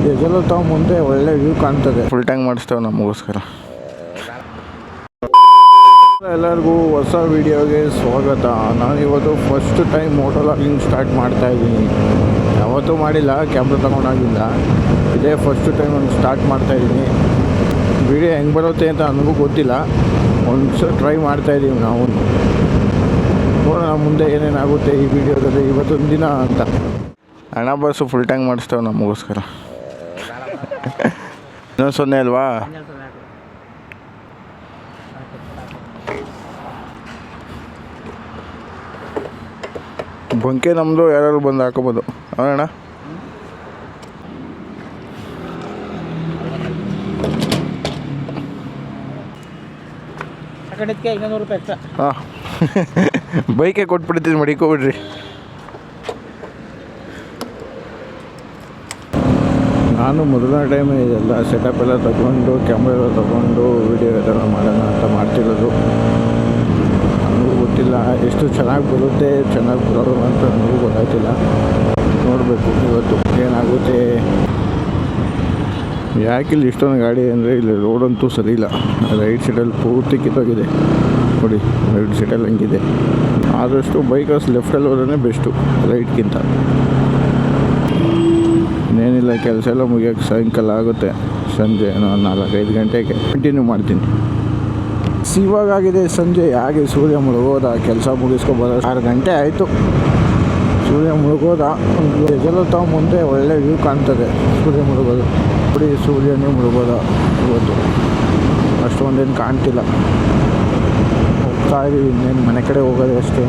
ಡೆಜಲ್ ಮುಂದೆ ಒಳ್ಳೆ ವ್ಯೂ ಕಾಣ್ತದೆ. ಫುಲ್ ಟ್ಯಾಂಕ್ ಮಾಡಿಸ್ತೇವೆ ನಮಗೋಸ್ಕರ. ಎಲ್ಲರಿಗೂ ಹೊಸ ವಿಡಿಯೋಗೆ ಸ್ವಾಗತ. ನಾನಿವತ್ತು first time motovlogging start ಮಾಡ್ತಾಯಿದ್ದೀನಿ. ಯಾವತ್ತೂ ಮಾಡಿಲ್ಲ, ಕ್ಯಾಮ್ರಾ ತಗೊಂಡಾಗಿಲ್ಲ. ಇದೇ ಫಸ್ಟ್ ಟೈಮ್ ನಾನು ಸ್ಟಾರ್ಟ್ ಮಾಡ್ತಾಯಿದ್ದೀನಿ. ವಿಡಿಯೋ ಹೆಂಗೆ ಬರುತ್ತೆ ಅಂತ ನನಗೂ ಗೊತ್ತಿಲ್ಲ. ಒಂದು ಟ್ರೈ ಮಾಡ್ತಾಯಿದ್ದೀವಿ ನಾವು. ನೋಡೋಣ ಮುಂದೆ ಏನೇನಾಗುತ್ತೆ ಈ ವಿಡಿಯೋದಲ್ಲಿ ಇವತ್ತೊಂದು ದಿನ ಅಂತ. ಹಣ ಬಸ್ಸು ಫುಲ್ ಟ್ಯಾಂಕ್ ಮಾಡಿಸ್ತೇವೆ ನಮಗೋಸ್ಕರ. ಇನ್ನೊಂದು 0 ಅಲ್ವಾ? ಬಂಕೆ ನಮ್ಮದು, ಯಾರು ಬಂದು ಹಾಕೋಬೋದು ಅಣ್ಣ. ಹಾಂ, ಬೈಕೆ ಕೊಟ್ಬಿಡ್ತೀನಿ, ಮಡಿಕೋಬಿಡ್ರಿ. ನಾನು ಮೊದಲನೇ ಟೈಮ್ ಇದೆಲ್ಲ ಸೆಟಪ್ ಎಲ್ಲ ತಗೊಂಡು, ಕ್ಯಾಮ್ರಾ ಎಲ್ಲ ತಗೊಂಡು ವೀಡಿಯೋ ಎಲ್ಲ ಮಾಡೋಣ ಅಂತ ಮಾಡ್ತಿರೋದು. ನನಗೂ ಗೊತ್ತಿಲ್ಲ ಎಷ್ಟು ಚೆನ್ನಾಗಿ ಬರುತ್ತೆ, ಚೆನ್ನಾಗಿ ಬರೋದು ಅಂತ ನನಗೂ ಗೊತ್ತಾಗ್ತಿಲ್ಲ. ನೋಡಬೇಕು ಇವತ್ತು ಏನಾಗುತ್ತೆ. ಯಾಕಿಲ್ಲಿ ಇಷ್ಟೊಂದು ಗಾಡಿ ಅಂದರೆ ಇಲ್ಲಿ ರೋಡಂತೂ ಸರಿ ಇಲ್ಲ. ರೈಟ್ ಸೈಡಲ್ಲಿ ಪೂರ್ತಿ ಕಿತ್ತೋಗಿದೆ ನೋಡಿ, ರೈಟ್ ಸೈಡಲ್ಲಿ ಹಂಗಿದೆ. ಆದಷ್ಟು ಬೈಕರ್ಸ್ ಲೆಫ್ಟಲ್ಲಿ ಹೋದ್ರೆ ಬೆಸ್ಟು ರೈಟ್ಗಿಂತ. ಇನ್ನೇನಿಲ್ಲ, ಕೆಲಸ ಎಲ್ಲ ಮುಗಿಯೋಕ್ಕೆ ಸಾಯಂಕಾಲ ಆಗುತ್ತೆ. ಸಂಜೆ 4-5 ಗಂಟೆಗೆ ಕಂಟಿನ್ಯೂ ಮಾಡ್ತೀನಿ. ಇವಾಗಾಗಿದೆ ಸಂಜೆ. ಹಾಗೆ ಸೂರ್ಯ ಮುಳುಗೋದ. ಕೆಲಸ ಮುಗಿಸ್ಕೊಬೋದು. 6 ಗಂಟೆ ಆಯಿತು. ಸೂರ್ಯ ಮುಳುಗೋದ. ಡೆಜಲ್ ಮುಂದೆ ಒಳ್ಳೆ ವ್ಯೂ ಕಾಣ್ತದೆ ಸೂರ್ಯ ಮುಳುಗೋದು. ನೋಡಿ, ಸೂರ್ಯನೇ ಮುಳುಗೋದ ಇವತ್ತು. ಅಷ್ಟೊಂದೇನು ಕಾಣ್ತಿಲ್ಲ. ಹೋಗ್ತಾ ಇದೀವಿ, ಇನ್ನೇನು ಮನೆ ಕಡೆ ಹೋಗೋದು ಅಷ್ಟೇ.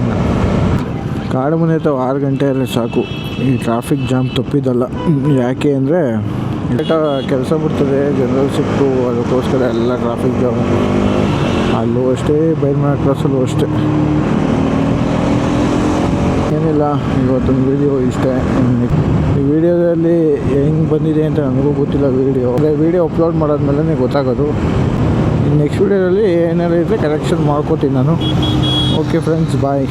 ಕಾಡು ಮನೆ ತಾವು 6 ಗಂಟೆಯಲ್ಲಿ ಸಾಕು. ಈ ಟ್ರಾಫಿಕ್ ಜಾಮ್ ತಪ್ಪಿದ್ದಲ್ಲ. ಯಾಕೆ ಅಂದರೆ ಕೆಲಸ ಬಿಡ್ತದೆ, ಜನರಲ್ ಸಿಕ್ತು, ಅದಕ್ಕೋಸ್ಕರ ಎಲ್ಲ ಟ್ರಾಫಿಕ್ ಜಾಮು. ಅಲ್ಲೂ ಅಷ್ಟೇ, ಬೈಲ್ಮಾ ಕ್ರಾಸಲ್ಲೂ ಅಷ್ಟೇ. ಏನಿಲ್ಲ, ಇವತ್ತೊಂದು ವೀಡಿಯೋ ಇಷ್ಟೇ. ಈ ವಿಡಿಯೋದಲ್ಲಿ ಹೆಂಗೆ ಬಂದಿದೆ ಅಂತ ನನಗೂ ಗೊತ್ತಿಲ್ಲ. ವೀಡಿಯೋ ಅಪ್ಲೋಡ್ ಮಾಡಾದ್ಮೇಲೆ ಗೊತ್ತಾಗೋದು. ನೆಕ್ಸ್ಟ್ ವೀಡಿಯೋದಲ್ಲಿ ಏನಾದ್ರು ಇದ್ದರೆ ಕರೆಕ್ಷನ್ ಮಾಡ್ಕೋತೀನಿ ನಾನು. ಓಕೆ ಫ್ರೆಂಡ್ಸ್, ಬಾಯ್.